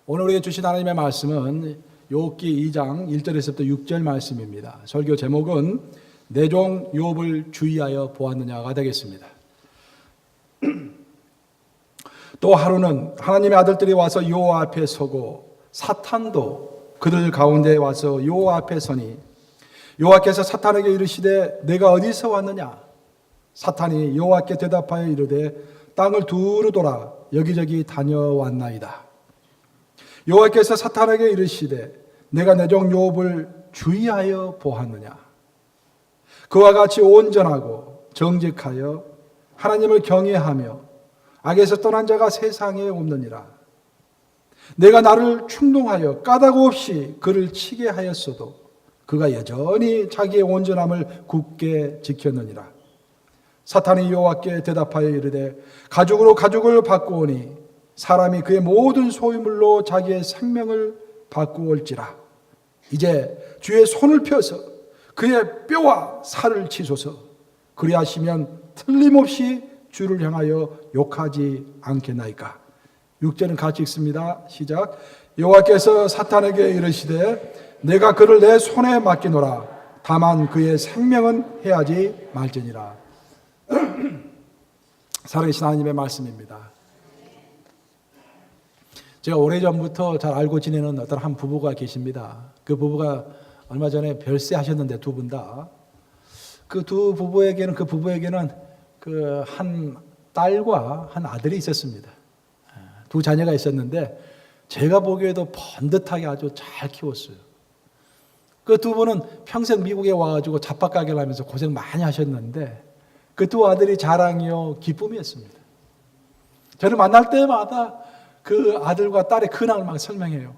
오늘 우리에게 주신 하나님의 말씀은 욥기 2장 1절에서부터 6절 말씀입니다. 설교 제목은 내 종 욥을 주의하여 보았느냐가 되겠습니다. 또 하루는 하나님의 아들들이 와서 여호와 앞에 서고 사탄도 그들 가운데 와서 여호와 앞에 서니 여호와께서 사탄에게 이르시되 내가 어디서 왔느냐? 사탄이 여호와께 대답하여 이르되 땅을 두루 돌아 여기저기 다녀왔나이다. 여호와께서 사탄에게 이르시되 내가 내 종 욥을 주의하여 보았느냐? 그와 같이 온전하고 정직하여 하나님을 경외하며 악에서 떠난 자가 세상에 없느니라. 내가 나를 충동하여 까닭 없이 그를 치게 하였어도 그가 여전히 자기의 온전함을 굳게 지켰느니라. 사탄이 여호와께 대답하여 이르되 가죽으로 가죽을 바꾸오니 사람이 그의 모든 소유물로 자기의 생명을 바꾸올지라. 이제 주의 손을 펴서 그의 뼈와 살을 치소서. 그리하시면 틀림없이 주를 향하여 욕하지 않겠나이까. 6절은 같이 읽습니다. 시작. 여호와께서 사탄에게 이르시되 내가 그를 내 손에 맡기노라. 다만 그의 생명은 해하지 말지니라. 살아계신 하나님의 말씀입니다. 제가 오래전부터 잘 알고 지내는 어떤 한 부부가 계십니다. 그 부부가 얼마 전에 별세하셨는데 두 분 다. 그 두 부부에게는 그 한 딸과 한 아들이 있었습니다. 두 자녀가 있었는데 제가 보기에도 번듯하게 아주 잘 키웠어요. 그 두 분은 평생 미국에 와가지고 잡박가게를 하면서 고생 많이 하셨는데 그 두 아들이 자랑이요 기쁨이었습니다. 저를 만날 때마다 그 아들과 딸의 근황을 막 설명해요.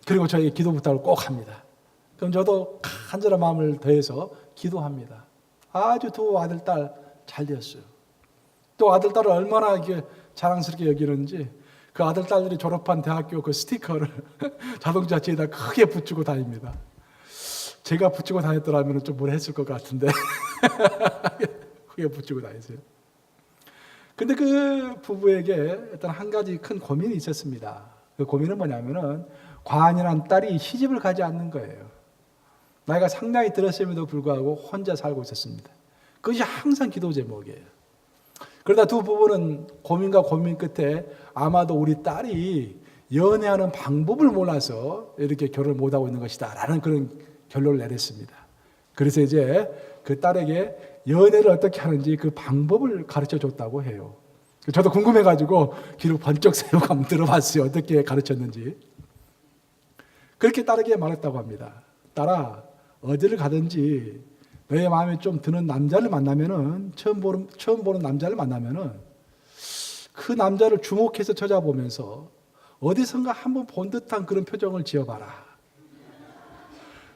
그리고 저에게 기도 부탁을 꼭 합니다. 그럼 저도 간절한 마음을 더해서 기도합니다. 아주 두 아들, 딸 잘 되었어요. 또 아들, 딸을 얼마나 이게 자랑스럽게 여기는지 그 아들, 딸들이 졸업한 대학교 그 스티커를 자동차 뒤에다 크게 붙이고 다닙니다. 제가 붙이고 다녔더라면 좀 뭘 했을 것 같은데 크게 붙이고 다니세요. 근데 그 부부에게 어떤 한 가지 큰 고민이 있었습니다. 그 고민은 뭐냐면은 관연한 딸이 시집을 가지 않는 거예요. 나이가 상당히 들었음에도 불구하고 혼자 살고 있었습니다. 그것이 항상 기도 제목이에요. 그러다 두 부부는 고민과 고민 끝에 아마도 우리 딸이 연애하는 방법을 몰라서 이렇게 결혼을 못하고 있는 것이다 라는 그런 결론을 내렸습니다. 그래서 이제 그 딸에게 연애를 어떻게 하는지 그 방법을 가르쳐 줬다고 해요. 저도 궁금해가지고 귀를 번쩍 세우고 한번 들어봤어요. 어떻게 가르쳤는지. 그렇게 딸에게 말했다고 합니다. 딸아, 어디를 가든지 너의 마음에 좀 드는 남자를 만나면은 처음 보는 남자를 만나면은 그 남자를 주목해서 쳐다보면서 어디선가 한번 본 듯한 그런 표정을 지어봐라.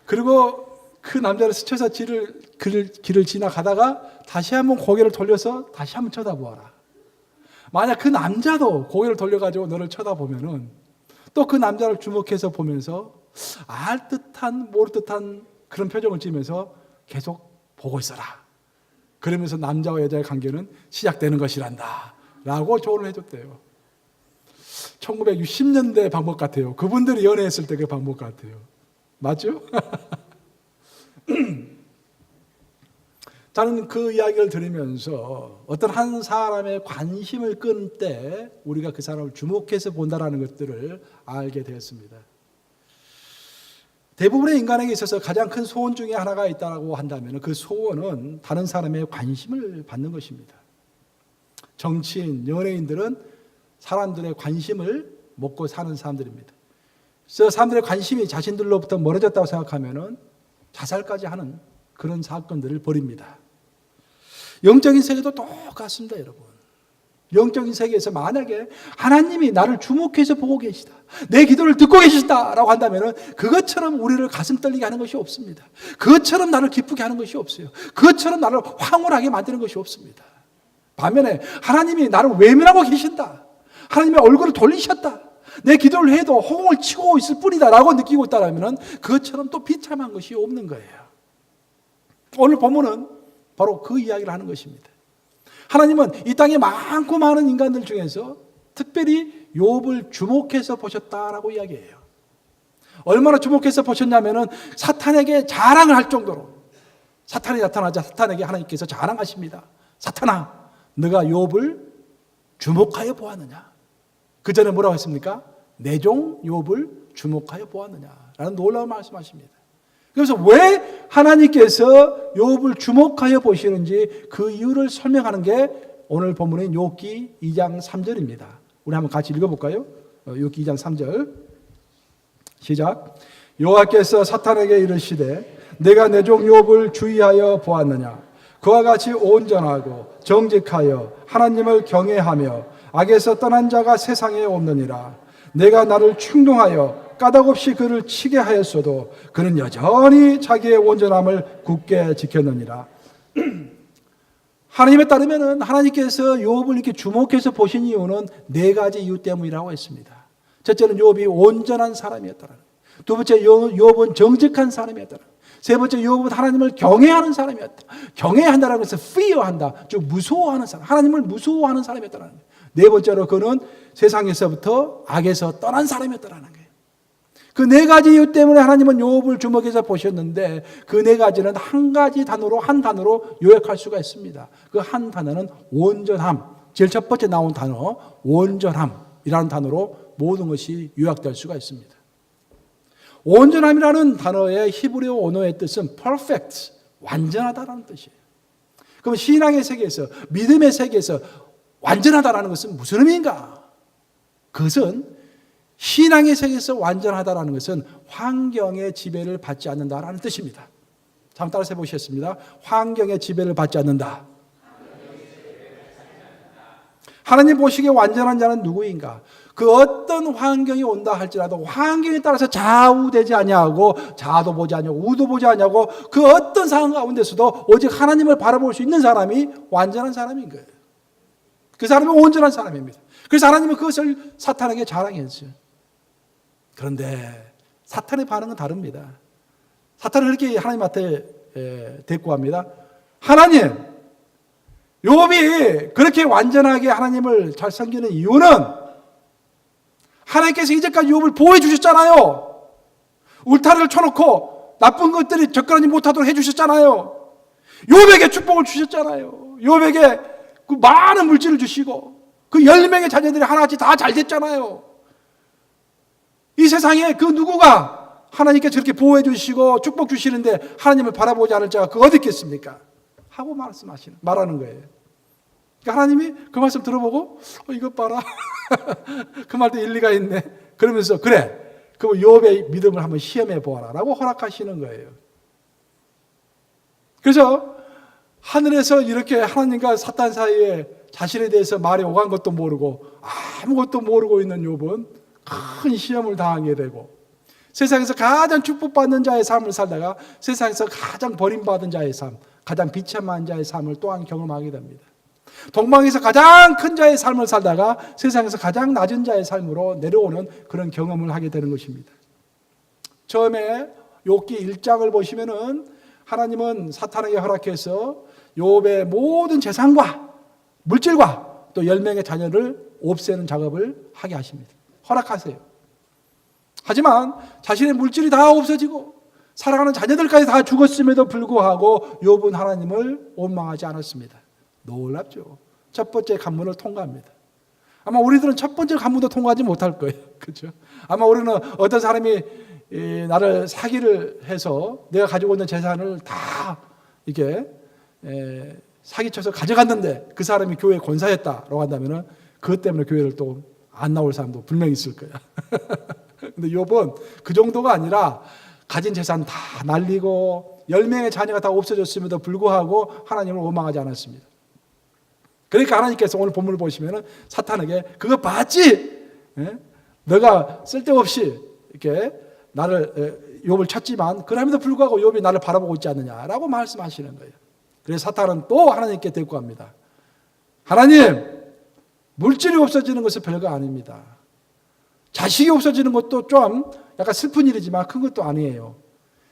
그리고 그 남자를 스쳐서 길을 지나가다가 다시 한번 고개를 돌려서 다시 한번 쳐다보아라. 만약 그 남자도 고개를 돌려가지고 너를 쳐다보면은 또 그 남자를 주목해서 보면서 알 듯한 모를 듯한 그런 표정을 지으면서 계속 보고 있어라. 그러면서 남자와 여자의 관계는 시작되는 것이란다 라고 조언을 해줬대요. 1960년대 방법 같아요. 그분들이 연애했을 때 그 방법 같아요. 맞죠? 저는 그 이야기를 들으면서 어떤 한 사람의 관심을 끄는 때 우리가 그 사람을 주목해서 본다라는 것들을 알게 되었습니다. 대부분의 인간에게 있어서 가장 큰 소원 중에 하나가 있다고 한다면 그 소원은 다른 사람의 관심을 받는 것입니다. 정치인, 연예인들은 사람들의 관심을 먹고 사는 사람들입니다. 그래서 사람들의 관심이 자신들로부터 멀어졌다고 생각하면 자살까지 하는 그런 사건들을 벌입니다. 영적인 세계도 똑같습니다, 여러분. 영적인 세계에서 만약에 하나님이 나를 주목해서 보고 계시다, 내 기도를 듣고 계시다라고 한다면 그것처럼 우리를 가슴 떨리게 하는 것이 없습니다. 그것처럼 나를 기쁘게 하는 것이 없어요. 그것처럼 나를 황홀하게 만드는 것이 없습니다. 반면에 하나님이 나를 외면하고 계신다, 하나님의 얼굴을 돌리셨다, 내 기도를 해도 호응을 치고 있을 뿐이다 라고 느끼고 있다면 그것처럼 또 비참한 것이 없는 거예요. 오늘 본문은 바로 그 이야기를 하는 것입니다. 하나님은 이 땅에 많고 많은 인간들 중에서 특별히 욥을 주목해서 보셨다라고 이야기해요. 얼마나 주목해서 보셨냐면은 사탄에게 자랑을 할 정도로, 사탄이 나타나자 사탄에게 하나님께서 자랑하십니다. 사탄아, 너가 욥을 주목하여 보았느냐? 그 전에 뭐라고 했습니까? 내 종 욥을 주목하여 보았느냐라는 놀라운 말씀하십니다. 그래서 왜 하나님께서 욥을 주목하여 보시는지 그 이유를 설명하는 게 오늘 본문인 욥기 2장 3절입니다. 우리 한번 같이 읽어볼까요? 욥기 2장 3절 시작. 여호와께서 사탄에게 이르시되 내가 내 종 욥을 주의하여 보았느냐? 그와 같이 온전하고 정직하여 하나님을 경외하며 악에서 떠난 자가 세상에 없느니라. 내가 나를 충동하여 까닭없이 그를 치게 하였어도 그는 여전히 자기의 온전함을 굳게 지켰느니라. 하나님에 따르면 하나님께서 욥을 이렇게 주목해서 보신 이유는 네 가지 이유 때문이라고 했습니다. 첫째는 욥이 온전한 사람이었다는 거예요. 두 번째, 욥은 정직한 사람이었다는 거예요. 세 번째, 욥은 하나님을 경외하는 사람이었다. 경외한다는 것은 fear한다, 즉 무서워하는 사람, 하나님을 무서워하는 사람이었다는 거예요. 네 번째로 그는 세상에서부터 악에서 떠난 사람이었다는 거예요. 그 네 가지 이유 때문에 하나님은 욥을 주목해서 보셨는데 그 네 가지는 한 가지 단어로, 한 단어로 요약할 수가 있습니다. 그 한 단어는 온전함. 제일 첫 번째 나온 단어 온전함이라는 단어로 모든 것이 요약될 수가 있습니다. 온전함이라는 단어의 히브리어 언어의 뜻은 perfect, 완전하다라는 뜻이에요. 그럼 신앙의 세계에서, 믿음의 세계에서 완전하다라는 것은 무슨 의미인가? 그것은 신앙의 세계에서 완전하다라는 것은 환경의 지배를 받지 않는다라는 뜻입니다. 한번 따라서 해보시겠습니다. 환경의 지배를 받지 않는다. 하나님 보시기에 완전한 자는 누구인가? 그 어떤 환경이 온다 할지라도 환경에 따라서 좌우되지 아니하고 좌도 보지 아니하고 우도 보지 아니하고 그 어떤 상황 가운데서도 오직 하나님을 바라볼 수 있는 사람이 완전한 사람인 거예요. 그 사람은 온전한 사람입니다. 그래서 하나님은 그것을 사탄에게 자랑했어요. 그런데 사탄의 반응은 다릅니다. 사탄은 그렇게 하나님한테 대꾸합니다. 하나님, 욥이 그렇게 완전하게 하나님을 잘 섬기는 이유는 하나님께서 이제까지 욥을 보호해 주셨잖아요. 울타리를 쳐놓고 나쁜 것들이 접근하지 못하도록 해주셨잖아요. 욥에게 축복을 주셨잖아요. 욥에게 그 많은 물질을 주시고 그 10명의 자녀들이 하나같이 다 잘 됐잖아요. 이 세상에 그 누구가 하나님께 저렇게 보호해 주시고 축복 주시는데 하나님을 바라보지 않을 자가 그 어디 있겠습니까? 하고 말하는 거예요. 그러니까 하나님이 그 말씀 들어보고 이것 봐라. 그 말도 일리가 있네. 그러면서 그래. 그럼 욥의 믿음을 한번 시험해 보아라 라고 허락하시는 거예요. 그래서 하늘에서 이렇게 하나님과 사탄 사이에 자신에 대해서 말이 오간 것도 모르고 아무것도 모르고 있는 욥은 큰 시험을 당하게 되고 세상에서 가장 축복받는 자의 삶을 살다가 세상에서 가장 버림받은 자의 삶, 가장 비참한 자의 삶을 또한 경험하게 됩니다. 동방에서 가장 큰 자의 삶을 살다가 세상에서 가장 낮은 자의 삶으로 내려오는 그런 경험을 하게 되는 것입니다. 처음에 욥기 1장을 보시면은 하나님은 사탄에게 허락해서 욥의 모든 재산과 물질과 또 10명의 자녀를 없애는 작업을 하게 하십니다. 허락하세요. 하지만 자신의 물질이 다 없어지고 사랑하는 자녀들까지 다 죽었음에도 불구하고 욥은 하나님을 원망하지 않았습니다. 놀랍죠. 첫 번째 관문을 통과합니다. 아마 우리들은 첫 번째 관문도 통과하지 못할 거예요. 그렇죠? 아마 우리는 어떤 사람이 나를 사기를 해서 내가 가지고 있는 재산을 다 이렇게 사기쳐서 가져갔는데 그 사람이 교회 권사였다라고 한다면은 그것 때문에 교회를 또 안 나올 사람도 분명히 있을 거야. 근데 욥은 그 정도가 아니라 가진 재산 다 날리고 10명의 자녀가 다 없어졌음에도 불구하고 하나님을 원망하지 않았습니다. 그러니까 하나님께서 오늘 본문을 보시면은 사탄에게 그거 봤지? 너가 쓸데없이 이렇게 나를 욥을 쳤지만 그럼에도 불구하고 욥이 나를 바라보고 있지 않느냐라고 말씀하시는 거예요. 그래서 사탄은 또 하나님께 대꾸합니다. 하나님, 물질이 없어지는 것은 별거 아닙니다. 자식이 없어지는 것도 좀 약간 슬픈 일이지만 큰 것도 아니에요.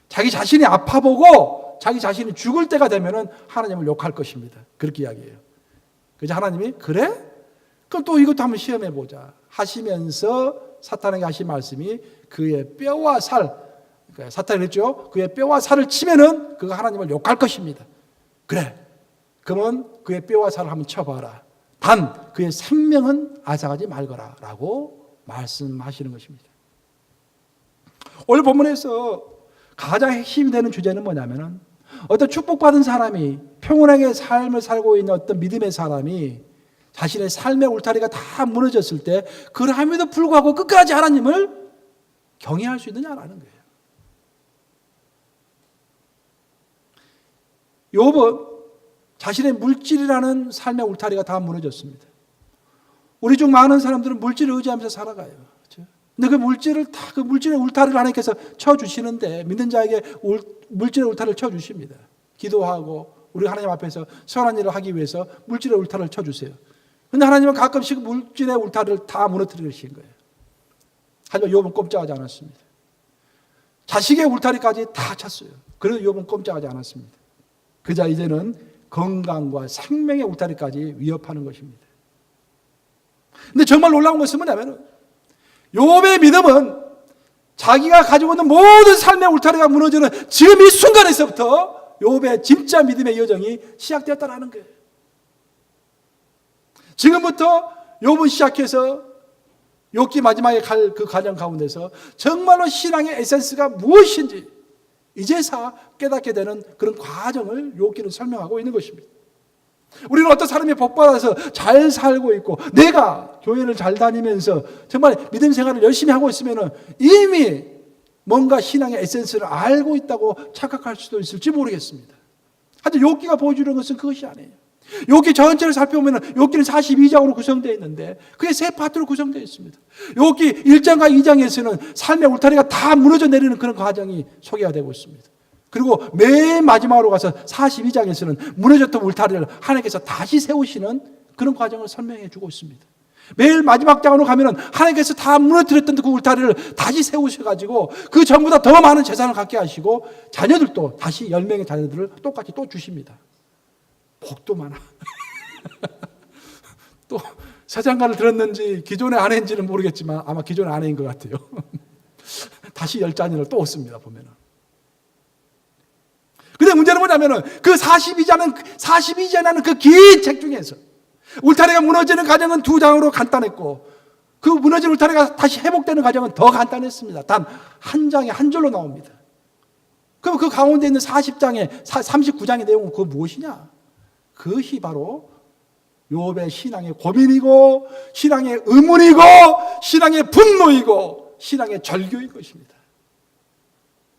자기 자신이 아파보고 자기 자신이 죽을 때가 되면은 하나님을 욕할 것입니다. 그렇게 이야기해요. 그래서 하나님이 그래? 그럼 또 이것도 한번 시험해보자. 하시면서 사탄에게 하신 말씀이 그의 뼈와 살, 그러니까 사탄이 그랬죠. 그의 뼈와 살을 치면은 그가 하나님을 욕할 것입니다. 그래, 그러면 그의 뼈와 살을 한번 쳐봐라. 단 그의 생명은 앗아가지 말거라 라고 말씀하시는 것입니다. 오늘 본문에서 가장 핵심이 되는 주제는 뭐냐면은 어떤 축복받은 사람이 평온하게 삶을 살고 있는 어떤 믿음의 사람이 자신의 삶의 울타리가 다 무너졌을 때 그럼에도 불구하고 끝까지 하나님을 경외할 수 있느냐라는 거예요. 욥은 자신의 물질이라는 삶의 울타리가 다 무너졌습니다. 우리 중 많은 사람들은 물질을 의지하면서 살아가요. 그렇죠? 근데 그 물질의 울타리를 하나님께서 쳐주시는데 믿는 자에게 물질의 울타리를 쳐주십니다. 기도하고 우리 하나님 앞에서 선한 일을 하기 위해서 물질의 울타리를 쳐주세요. 그런데 하나님은 가끔씩 물질의 울타리를 다 무너뜨리신 거예요. 하지만 욥은 꼼짝하지 않았습니다. 자식의 울타리까지 다 찼어요. 그래도 욥은 꼼짝하지 않았습니다. 그자 이제는 건강과 생명의 울타리까지 위협하는 것입니다. 근데 정말 놀라운 것은 뭐냐면 욥의 믿음은 자기가 가지고 있는 모든 삶의 울타리가 무너지는 지금 이 순간에서부터 욥의 진짜 믿음의 여정이 시작되었다는 거예요. 지금부터 욥은 시작해서 욥기 마지막에 갈 그 과정 가운데서 정말로 신앙의 에센스가 무엇인지 이제서 깨닫게 되는 그런 과정을 욥기는 설명하고 있는 것입니다. 우리는 어떤 사람이 복받아서 잘 살고 있고 내가 교회를 잘 다니면서 정말 믿음 생활을 열심히 하고 있으면 이미 뭔가 신앙의 에센스를 알고 있다고 착각할 수도 있을지 모르겠습니다. 하여튼 욥기가 보여주는 것은 그것이 아니에요. 욥기 전체를 살펴보면 욥기는 42장으로 구성되어 있는데 그게 세 파트로 구성되어 있습니다. 욥기 1장과 2장에서는 삶의 울타리가 다 무너져 내리는 그런 과정이 소개가 되고 있습니다. 그리고 맨 마지막으로 가서 42장에서는 무너졌던 울타리를 하나님께서 다시 세우시는 그런 과정을 설명해 주고 있습니다. 매일 마지막 장으로 가면은 하나님께서 다 무너뜨렸던 그 울타리를 다시 세우셔가지고 그 전보다 더 많은 재산을 갖게 하시고 자녀들도 다시 10명의 자녀들을 똑같이 또 주십니다. 복도 많아. 또 세장가를 들었는지 기존의 아내인지는 모르겠지만 아마 기존의 아내인 것 같아요. 다시 10자녀를 또 얻습니다. 보면은. 근데 문제는 뭐냐면은 그 42장이라는 그 긴 책 중에서 울타리가 무너지는 과정은 2장으로 간단했고 그 무너진 울타리가 다시 회복되는 과정은 더 간단했습니다. 단 한 장에 한 절로 나옵니다. 그럼 그 가운데 있는 40장에 39장의 내용은 그거 무엇이냐? 그것이 바로 욥의 신앙의 고민이고 신앙의 의문이고 신앙의 분노이고 신앙의 절규인 것입니다.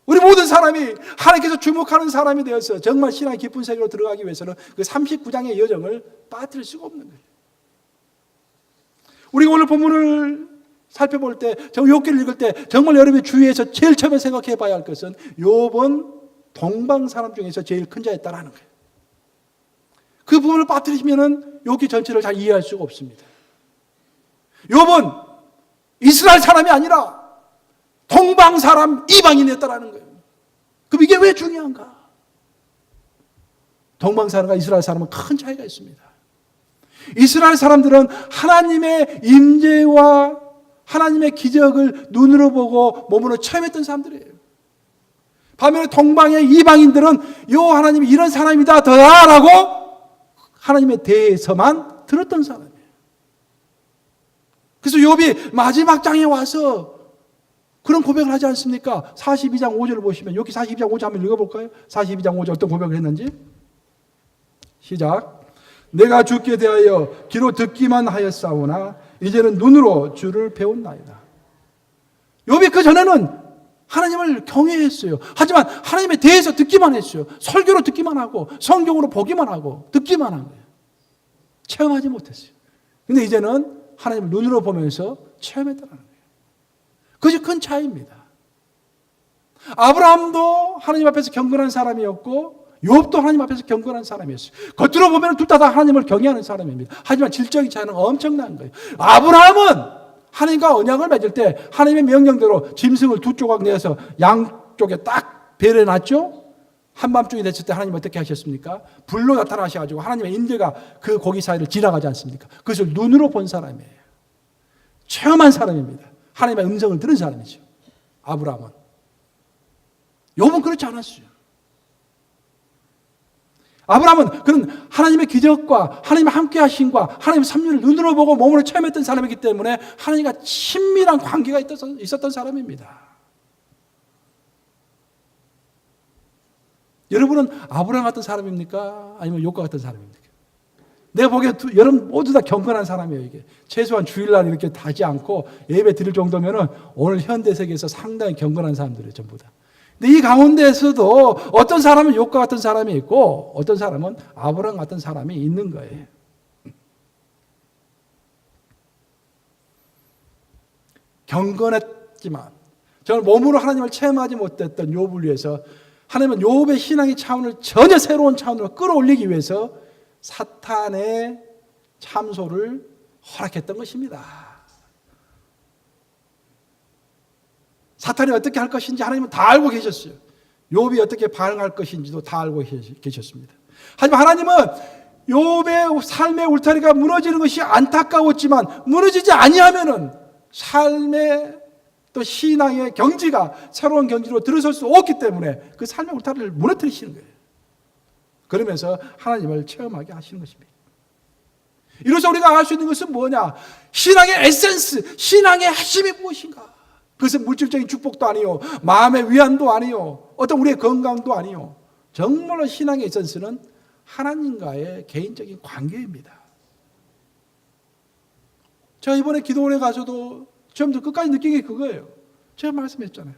우리 모든 사람이 하나님께서 주목하는 사람이 되어서 정말 신앙의 깊은 세계로 들어가기 위해서는 그 39장의 여정을 빠뜨릴 수가 없는 거예요. 우리가 오늘 본문을 살펴볼 때, 욥기를 읽을 때 정말 여러분이 주위에서 제일 처음에 생각해 봐야 할 것은 욥은 동방 사람 중에서 제일 큰 자였다라는 거예요. 그 부분을 빠뜨리시면은 욥기 전체를 잘 이해할 수가 없습니다. 욥은 이스라엘 사람이 아니라 동방 사람 이방인이었다라는 거예요. 그럼 이게 왜 중요한가? 동방 사람과 이스라엘 사람은 큰 차이가 있습니다. 이스라엘 사람들은 하나님의 임재와 하나님의 기적을 눈으로 보고 몸으로 체험했던 사람들이에요. 반면에 동방의 이방인들은 요 하나님이 이런 사람이다 더라고 하나님에 대해서만 들었던 사람이에요. 그래서 욥이 마지막 장에 와서 그런 고백을 하지 않습니까? 42장 5절을 보시면 여기 42장 5절 한번 읽어볼까요? 42장 5절 어떤 고백을 했는지 시작. 내가 주께 대하여 귀로 듣기만 하였사오나 이제는 눈으로 주를 배웠나이다. 욥이 그 전에는 하나님을 경외했어요. 하지만 하나님에 대해서 듣기만 했어요. 설교로 듣기만 하고 성경으로 보기만 하고 듣기만 한 거예요. 체험하지 못했어요. 근데 이제는 하나님을 눈으로 보면서 체험했다는 거예요. 그것이 큰 차이입니다. 아브라함도 하나님 앞에서 경건한 사람이었고 욥도 하나님 앞에서 경건한 사람이었어요. 겉으로 보면 둘 다 하나님을 경외하는 사람입니다. 하지만 질적인 차이는 엄청난 거예요. 아브라함은 하나님과 언약을 맺을 때 하나님의 명령대로 짐승을 2조각 내어서 양쪽에 딱 배려놨죠. 한밤중이 됐을 때 하나님 어떻게 하셨습니까? 불로 나타나셔가지고 하나님의 인대가 그 고기 사이를 지나가지 않습니까? 그것을 눈으로 본 사람이에요. 체험한 사람입니다. 하나님의 음성을 들은 사람이죠. 아브라함은. 욥은 그렇지 않았어요. 아브라함은 그런 하나님의 기적과 하나님의 함께 하심과 하나님의 섭리를 눈으로 보고 몸으로 체험했던 사람이기 때문에 하나님과 친밀한 관계가 있었던 사람입니다. 여러분은 아브라함 같은 사람입니까? 아니면 욥과 같은 사람입니까? 내가 보기에 여러분 모두 다 경건한 사람이에요. 이게 최소한 주일날 이렇게 하지 않고 예배 드릴 정도면은 오늘 현대 세계에서 상당히 경건한 사람들이에요, 전부 다. 근데 이 가운데에서도 어떤 사람은 욥과 같은 사람이 있고 어떤 사람은 아브라함 같은 사람이 있는 거예요. 경건했지만 저는 몸으로 하나님을 체험하지 못했던 욥을 위해서 하나님은 욥의 신앙의 차원을 전혀 새로운 차원으로 끌어올리기 위해서 사탄의 참소를 허락했던 것입니다. 사탄이 어떻게 할 것인지 하나님은 다 알고 계셨어요. 욥이 어떻게 반응할 것인지도 다 알고 계셨습니다. 하지만 하나님은 욥의 삶의 울타리가 무너지는 것이 안타까웠지만 무너지지 아니하면은 삶의 또 신앙의 경지가 새로운 경지로 들어설 수 없기 때문에 그 삶의 울타리를 무너뜨리시는 거예요. 그러면서 하나님을 체험하게 하시는 것입니다. 이로써 우리가 알 수 있는 것은 뭐냐? 신앙의 에센스, 신앙의 핵심이 무엇인가? 그것은 물질적인 축복도 아니요, 마음의 위안도 아니요, 어떤 우리의 건강도 아니요. 정말로 신앙의 에센스는 하나님과의 개인적인 관계입니다. 제가 이번에 기도원에 가서도 처음부터 끝까지 느낀 게 그거예요. 제가 말씀했잖아요.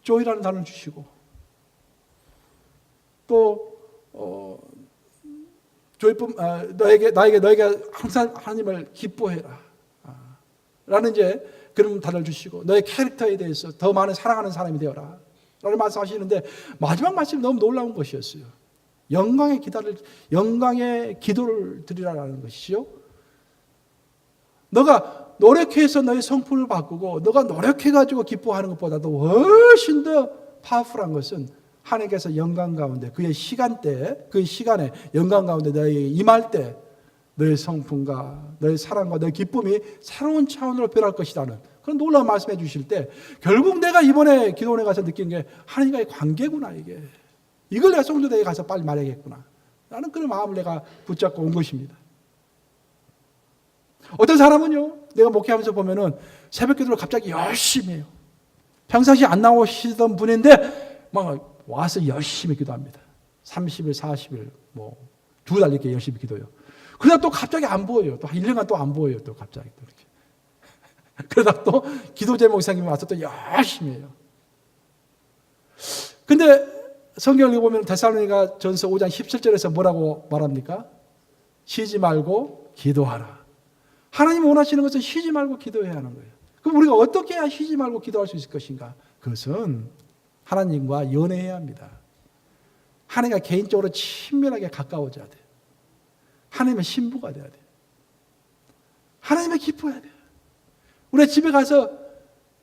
조이라는 단어를 주시고 또 너에게 항상 하나님을 기뻐해라 라는 이제 그런 단어를 주시고 너의 캐릭터에 대해서 더 많은 사랑하는 사람이 되어라 라는 말씀하시는데 마지막 말씀이 너무 놀라운 것이었어요. 영광의 기도를 드리라는 것이죠. 너가 노력해서 너의 성품을 바꾸고 너가 노력해가지고 기뻐하는 것보다도 훨씬 더 파워풀한 것은 하나님께서 영광 가운데 그의 시간대에 그 시간에 영광 가운데 너에게 임할 때 너의 성품과 너의 사랑과 너의 기쁨이 새로운 차원으로 변할 것이라는 그런 놀라운 말씀해 주실 때 결국 내가 이번에 기도원에 가서 느낀 게 하나님과의 관계구나. 이걸 내가 성도대에 가서 빨리 말해야겠구나 라는 그런 마음을 내가 붙잡고 온 것입니다. 어떤 사람은요, 내가 목회하면서 보면은 새벽 기도를 갑자기 열심히 해요. 평상시 안 나오시던 분인데 막 와서 열심히 기도합니다. 30일, 40일, 두 달 이렇게 열심히 기도해요. 그러다 또 갑자기 안 보여요. 또 1년간 또 안 보여요. 또 갑자기 또 이렇게. 그러다 또 기도 제목이 생기면 와서 또 열심히 해요. 근데 성경을 읽어보면 데살로니가 전서 5장 17절에서 뭐라고 말합니까? 쉬지 말고 기도하라. 하나님 원하시는 것은 쉬지 말고 기도해야 하는 거예요. 그럼 우리가 어떻게 해야 쉬지 말고 기도할 수 있을 것인가? 그것은 하나님과 연애해야 합니다. 하나님과 개인적으로 친밀하게 가까워져야 돼요. 하나님의 신부가 돼야 돼요. 하나님을 기뻐해야 돼요. 우리 집에 가서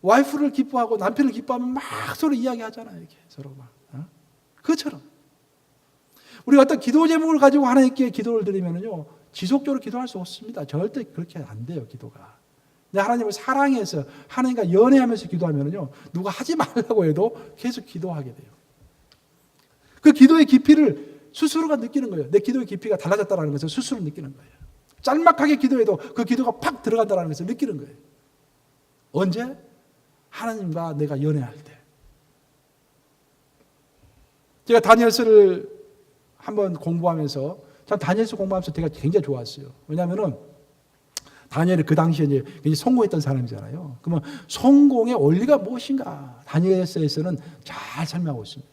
와이프를 기뻐하고 남편을 기뻐하면 막 서로 이야기하잖아요. 이렇게 서로 막. 그것처럼. 우리가 어떤 기도 제목을 가지고 하나님께 기도를 드리면요. 지속적으로 기도할 수 없습니다. 절대 그렇게 안 돼요, 기도가. 근데 하나님을 사랑해서 하나님과 연애하면서 기도하면요. 누가 하지 말라고 해도 계속 기도하게 돼요. 그 기도의 깊이를 스스로가 느끼는 거예요. 내 기도의 깊이가 달라졌다는 것을 스스로 느끼는 거예요. 짤막하게 기도해도 그 기도가 팍 들어간다는 것을 느끼는 거예요. 언제? 하나님과 내가 연애할 때. 제가 다니엘서를 한번 공부하면서 전 다니엘서 공부하면서 제가 굉장히 좋았어요. 왜냐하면은 다니엘이 그 당시에 이제 굉장히 성공했던 사람이잖아요. 그러면 성공의 원리가 무엇인가? 다니엘서에서는 잘 설명하고 있습니다.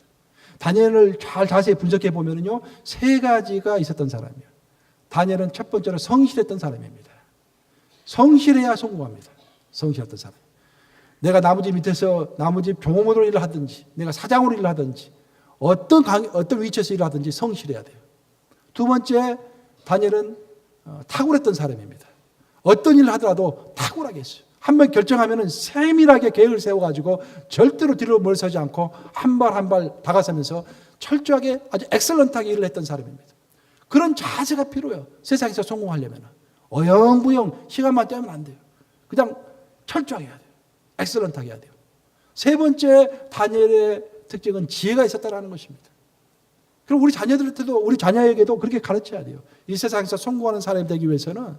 다니엘을 잘 자세히 분석해 보면은요, 세 가지가 있었던 사람이에요. 다니엘은 첫 번째로 성실했던 사람입니다. 성실해야 성공합니다. 성실했던 사람. 내가 나무집 밑에서 나무집 종업원으로 일을 하든지, 내가 사장으로 일을 하든지, 어떤 위치에서 일을 하든지 성실해야 돼요. 두 번째, 다니엘은 탁월했던 사람입니다. 어떤 일을 하더라도 탁월하게 했어요. 한 번 결정하면 세밀하게 계획을 세워가지고 절대로 뒤로 멀어서지 않고 한 발 한 발 다가서면서 철저하게 아주 엑셀런트하게 일을 했던 사람입니다. 그런 자세가 필요해요. 세상에서 성공하려면. 어영부영 시간만 떼면 안 돼요. 그냥 철저하게 해야 돼요. 엑셀런트하게 해야 돼요. 세 번째 다니엘의 특징은 지혜가 있었다는 것입니다. 그럼 우리 자녀들한테도, 우리 자녀에게도 그렇게 가르쳐야 돼요. 이 세상에서 성공하는 사람이 되기 위해서는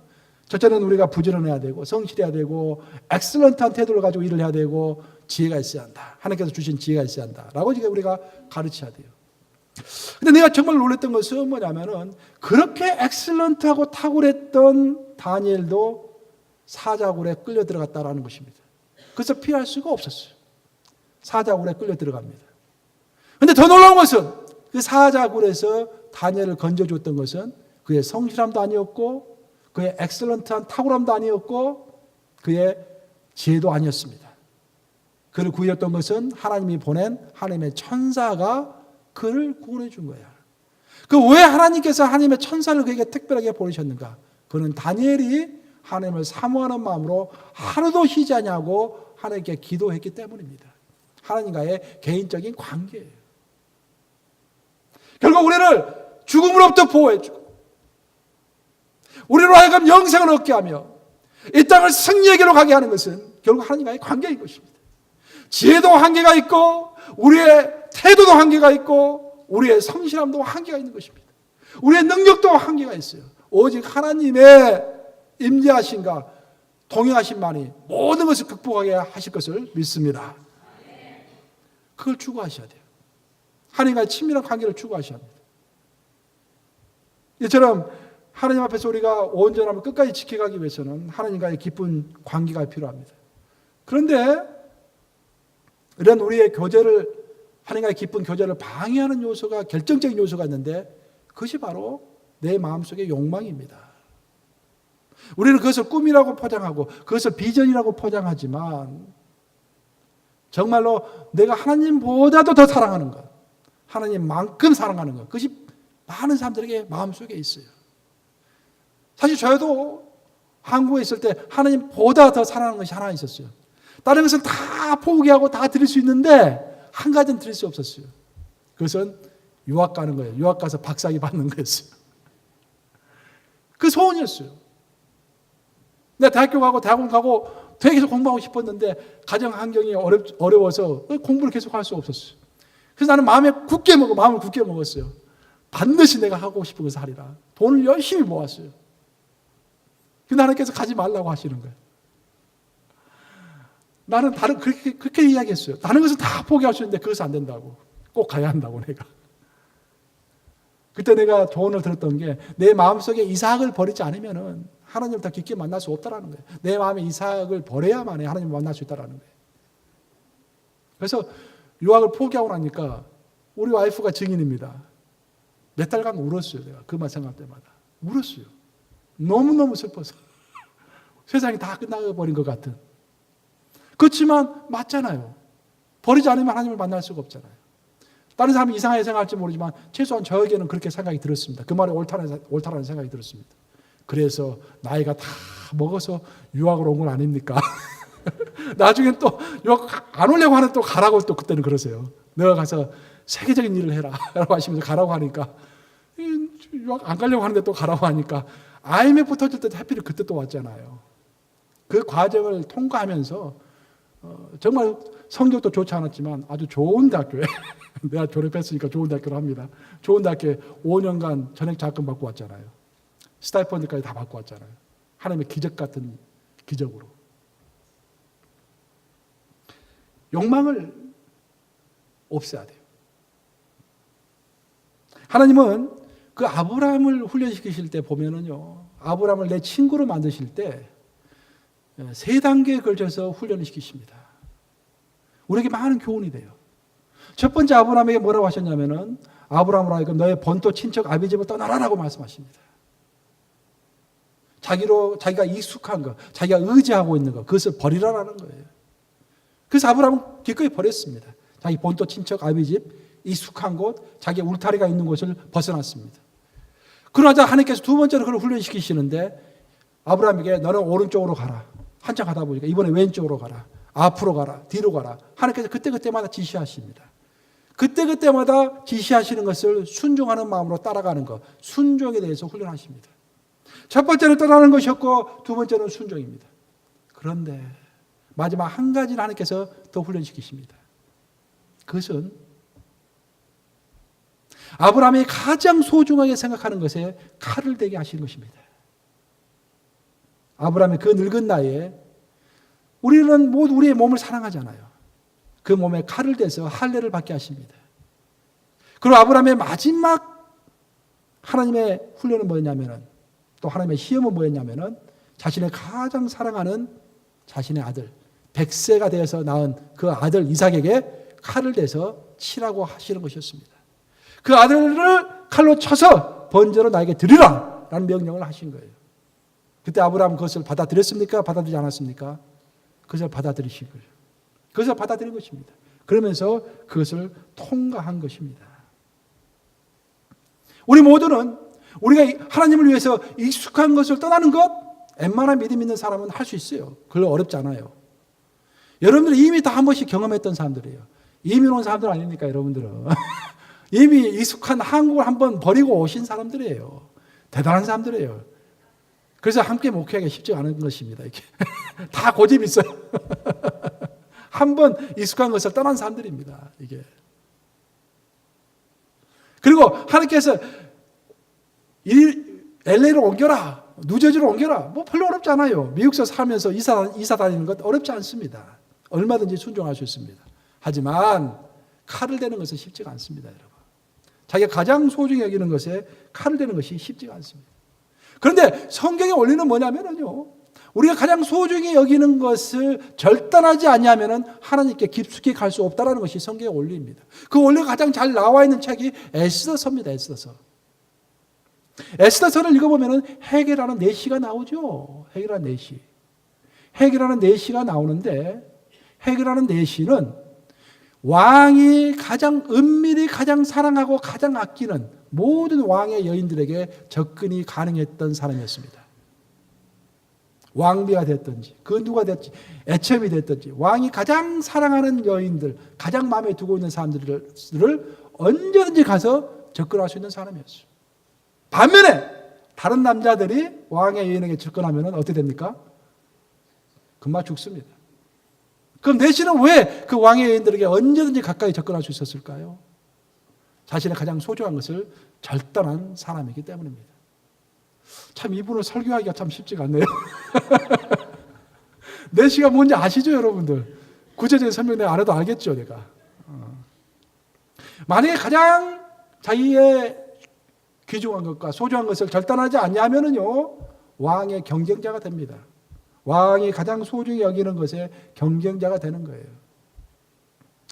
첫째는 우리가 부지런해야 되고 성실해야 되고 엑셀런트한 태도를 가지고 일을 해야 되고 지혜가 있어야 한다. 하나님께서 주신 지혜가 있어야 한다. 라고 지금 우리가 가르쳐야 돼요. 근데 내가 정말 놀랐던 것은 뭐냐면은 그렇게 엑셀런트하고 탁월했던 다니엘도 사자굴에 끌려 들어갔다라는 것입니다. 그래서 피할 수가 없었어요. 사자굴에 끌려 들어갑니다. 근데 더 놀라운 것은 그 사자굴에서 다니엘을 건져줬던 것은 그의 성실함도 아니었고 그의 엑셀런트한 탁월함도 아니었고 그의 지혜도 아니었습니다. 그를 구했던 것은 하나님이 보낸 하나님의 천사가 그를 구원해 준 거야. 그 왜 하나님께서 하나님의 천사를 그에게 특별하게 보내셨는가? 그는 다니엘이 하나님을 사모하는 마음으로 하루도 쉬지 않냐고 하나님께 기도했기 때문입니다. 하나님과의 개인적인 관계예요. 결국 우리를 죽음으로부터 보호해주고 우리로 하여금 영생을 얻게 하며 이 땅을 승리에게로 가게 하는 것은 결국 하나님과의 관계인 것입니다. 지혜도 한계가 있고 우리의 태도도 한계가 있고 우리의 성실함도 한계가 있는 것입니다. 우리의 능력도 한계가 있어요. 오직 하나님의 임재하심과 동행하심만이 모든 것을 극복하게 하실 것을 믿습니다. 그걸 추구하셔야 돼요. 하나님과의 친밀한 관계를 추구하셔야 합니다. 이처럼 하나님 앞에서 우리가 온전함을 끝까지 지켜가기 위해서는 하나님과의 깊은 관계가 필요합니다. 그런데 이런 우리의 교제를, 하나님과의 깊은 교제를 방해하는 요소가, 결정적인 요소가 있는데 그것이 바로 내 마음속의 욕망입니다. 우리는 그것을 꿈이라고 포장하고 그것을 비전이라고 포장하지만 정말로 내가 하나님보다도 더 사랑하는 것, 하나님만큼 사랑하는 것, 그것이 많은 사람들에게 마음속에 있어요. 사실 저도 한국에 있을 때 하나님보다 더 사랑하는 것이 하나 있었어요. 다른 것은 다 포기하고 다 드릴 수 있는데 한 가지는 드릴 수 없었어요. 그것은 유학 가는 거예요. 유학 가서 박사학위 받는 거였어요. 그 소원이었어요. 내가 대학교 가고 대학원 가고 되게 계속 공부하고 싶었는데 가정 환경이 어려워서 공부를 계속 할 수 없었어요. 그래서 나는 마음을 굳게 먹었어요. 반드시 내가 하고 싶은 것을 하리라. 돈을 열심히 모았어요. 근데 하나님께서 가지 말라고 하시는 거예요. 나는 그렇게 이야기했어요. 다른 것은 다 포기할 수 있는데 그것은 안 된다고. 꼭 가야 한다고 내가. 그때 내가 조언을 들었던 게 내 마음속에 이삭을 버리지 않으면은 하나님을 더 깊게 만날 수 없다라는 거예요. 내 마음에 이삭을 버려야만 하나님을 만날 수 있다라는 거예요. 그래서 유학을 포기하고 나니까 우리 와이프가 증인입니다. 몇 달간 울었어요. 내가 그만 생각할 때마다. 울었어요. 너무너무 슬퍼서. 세상이 다 끝나버린 것 같은. 그렇지만 맞잖아요. 버리지 않으면 하나님을 만날 수가 없잖아요. 다른 사람이 이상하게 생각할지 모르지만 최소한 저에게는 그렇게 생각이 들었습니다. 그 말이 옳다라는 생각이 들었습니다. 그래서 나이가 다 먹어서 유학을 온 건 아닙니까? 나중에 또 유학 안 오려고 하는 또 가라고 또 그때는 그러세요. 내가 가서 세계적인 일을 해라 라고 하시면서 가라고 하니까 유학 안 가려고 하는데 또 가라고 하니까 IMF 터질 때 하필 그때 또 왔잖아요. 그 과정을 통과하면서 정말 성적도 좋지 않았지만 아주 좋은 대학교에 내가 졸업했으니까 좋은 대학교로 합니다. 좋은 대학교에 5년간 전액 장학금 받고 왔잖아요. 스타이펀드까지 다 받고 왔잖아요. 하나님의 기적 같은 기적으로. 욕망을 없애야 돼요. 하나님은 그 아브라함을 훈련시키실 때 보면은요, 아브라함을 내 친구로 만드실 때 세 단계에 걸쳐서 훈련을 시키십니다. 우리에게 많은 교훈이 돼요. 첫 번째 아브라함에게 뭐라고 하셨냐면은 아브라함으로 하여금 너의 본토 친척 아비 집을 떠나라라고 말씀하십니다. 자기가 익숙한 것, 자기가 의지하고 있는 것, 그것을 버리라라는 거예요. 그래서 아브라함은 기꺼이 버렸습니다. 자기 본토 친척 아비 집, 익숙한 곳, 자기의 울타리가 있는 곳을 벗어났습니다. 그러자 하나님께서 두 번째로 그를 훈련시키시는데 아브라함에게 너는 오른쪽으로 가라. 한참 가다 보니까 이번에 왼쪽으로 가라. 앞으로 가라. 뒤로 가라. 하나님께서 그때그때마다 지시하십니다. 그때그때마다 지시하시는 것을 순종하는 마음으로 따라가는 것, 순종에 대해서 훈련하십니다. 첫 번째는 떠나는 것이었고 두 번째는 순종입니다. 그런데 마지막 한 가지를 하나님께서 더 훈련시키십니다. 그것은 아브라함이 가장 소중하게 생각하는 것에 칼을 대게 하시는 것입니다. 아브라함의 그 늙은 나이에 우리는 모두 우리의 몸을 사랑하잖아요. 그 몸에 칼을 대서 할례를 받게 하십니다. 그리고 아브라함의 마지막 하나님의 훈련은 뭐였냐면은, 또 하나님의 시험은 뭐였냐면은, 자신의 가장 사랑하는 자신의 아들, 100세가 되어서 낳은 그 아들 이삭에게 칼을 대서 치라고 하시는 것이었습니다. 그 아들을 칼로 쳐서 번제로 나에게 드리라 라는 명령을 하신 거예요. 그때 아브라함은 그것을 받아들였습니까? 받아들이지 않았습니까? 그것을 받아들이신 거예요. 그것을 받아들인 것입니다. 그러면서 그것을 통과한 것입니다. 우리 모두는 우리가 하나님을 위해서 익숙한 것을 떠나는 것, 웬만한 믿음 있는 사람은 할 수 있어요. 별로 어렵지 않아요. 여러분들이 이미 다 한 번씩 경험했던 사람들이에요. 이민 온 사람들 아닙니까, 여러분들은? 이미 익숙한 한국을 한번 버리고 오신 사람들이에요. 대단한 사람들이에요. 그래서 함께 목회하기가 쉽지 않은 것입니다. 이렇게. 다 고집이 있어요. 한번 익숙한 것을 떠난 사람들입니다. 이게. 그리고 하나님께서 LA로 옮겨라, 뉴저지로 옮겨라, 뭐 별로 어렵지 않아요. 미국에서 살면서 이사 다니는 것 어렵지 않습니다. 얼마든지 순종할 수 있습니다. 하지만 칼을 대는 것은 쉽지가 않습니다, 여러분. 자기가 가장 소중히 여기는 것에 칼을 대는 것이 쉽지가 않습니다. 그런데 성경의 원리는 뭐냐면요, 우리가 가장 소중히 여기는 것을 절단하지 않냐면은 하나님께 깊숙이 갈 수 없다라는 것이 성경의 원리입니다. 그 원리가 가장 잘 나와 있는 책이 에스더서입니다. 에스더서를 읽어보면은 해결하는 내시가 나오죠. 해결하는 내시. 해결하는 내시가 나오는데, 해결하는 내시는 왕이 가장 은밀히 가장 사랑하고 가장 아끼는 모든 왕의 여인들에게 접근이 가능했던 사람이었습니다. 왕비가 됐든지 그 누가 됐든지 애첩이 됐든지 왕이 가장 사랑하는 여인들, 가장 마음에 두고 있는 사람들을 언제든지 가서 접근할 수 있는 사람이었어요. 반면에 다른 남자들이 왕의 여인에게 접근하면 어떻게 됩니까? 금방 죽습니다. 그럼 내시는 왜 그 왕의 여인들에게 언제든지 가까이 접근할 수 있었을까요? 자신의 가장 소중한 것을 절단한 사람이기 때문입니다. 참 이분을 설교하기가 참 쉽지가 않네요. 내시가 뭔지 아시죠, 여러분들? 구체적인 설명 내가 안 해도 알겠죠, 내가. 만약에 가장 자기의 귀중한 것과 소중한 것을 절단하지 않냐면요, 왕의 경쟁자가 됩니다. 왕이 가장 소중히 여기는 것에 경쟁자가 되는 거예요.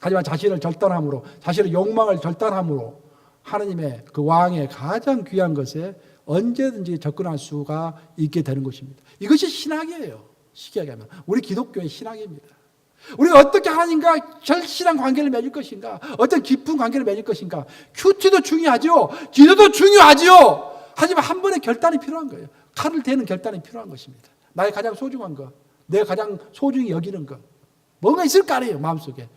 하지만 자신을 절단함으로, 자신의 욕망을 절단함으로 하나님의 그 왕의 가장 귀한 것에 언제든지 접근할 수가 있게 되는 것입니다. 이것이 신학이에요. 쉽게 하면 우리 기독교의 신학입니다. 우리가 어떻게 하나님과 절실한 관계를 맺을 것인가, 어떤 깊은 관계를 맺을 것인가, 큐티도 중요하죠. 기도도 중요하죠. 하지만 한 번의 결단이 필요한 거예요. 칼을 대는 결단이 필요한 것입니다. 나의 가장 소중한 것, 내가 가장 소중히 여기는 것, 뭔가 있을 거 아니에요, 마음속에.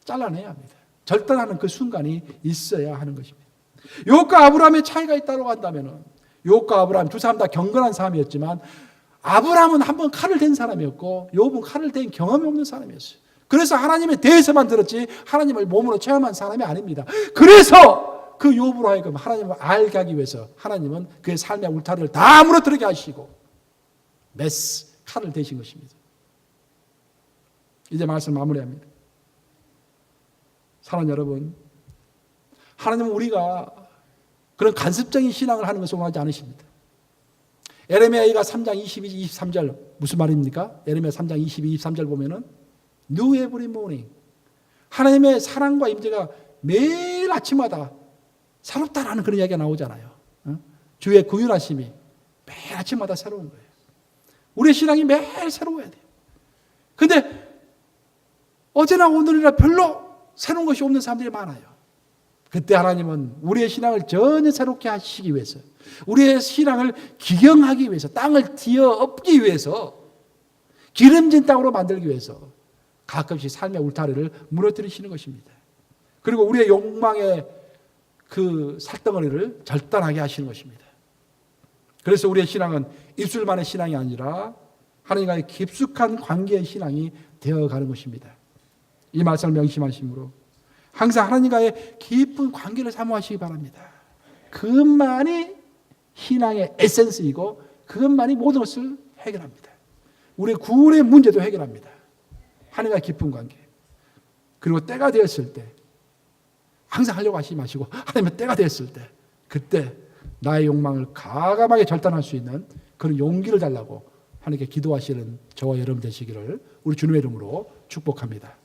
잘라내야 합니다. 절단하는 그 순간이 있어야 하는 것입니다. 욥과 아브라함의 차이가 있다고 한다면, 욥과 아브라함 두 사람 다 경건한 사람이었지만, 아브라함은 한번 칼을 댄 사람이었고 욥은 칼을 댄 경험이 없는 사람이었어요. 그래서 하나님에 대해서만 들었지 하나님을 몸으로 체험한 사람이 아닙니다. 그래서 그 욥으로 하여금 하나님을 알게 하기 위해서 하나님은 그의 삶의 울타리를 다 무너뜨리게 하시고 칼을 대신 것입니다. 이제 말씀 마무리합니다. 사랑하는 여러분, 하나님은 우리가 그런 간섭적인 신앙을 하는 것을 원하지 않으십니다. 에레미야가 3장 22, 23절 무슨 말입니까? 에레미야 3장 22, 23절 보면은 New every morning, 하나님의 사랑과 임재가 매일 아침마다 새롭다라는 그런 이야기가 나오잖아요. 주의 구휼하심이 매일 아침마다 새로운 거예요. 우리의 신앙이 매일 새로워야 돼요. 그런데 어제나 오늘이나 별로 새로운 것이 없는 사람들이 많아요. 그때 하나님은 우리의 신앙을 전혀 새롭게 하시기 위해서, 우리의 신앙을 기경하기 위해서, 땅을 뒤어 엎기 위해서, 기름진 땅으로 만들기 위해서 가끔씩 삶의 울타리를 무너뜨리시는 것입니다. 그리고 우리의 욕망의 그 살덩어리를 절단하게 하시는 것입니다. 그래서 우리의 신앙은 입술만의 신앙이 아니라 하나님과의 깊숙한 관계의 신앙이 되어가는 것입니다. 이 말씀을 명심하심으로 항상 하나님과의 깊은 관계를 사모하시기 바랍니다. 그것만이 신앙의 에센스이고 그것만이 모든 것을 해결합니다. 우리의 구원의 문제도 해결합니다. 하나님과 깊은 관계. 그리고 때가 되었을 때 항상 하려고 하시지 마시고 하나님의 때가 되었을 때 그때 나의 욕망을 과감하게 절단할 수 있는 그런 용기를 달라고 하나님께 기도하시는 저와 여러분 되시기를 우리 주님의 이름으로 축복합니다.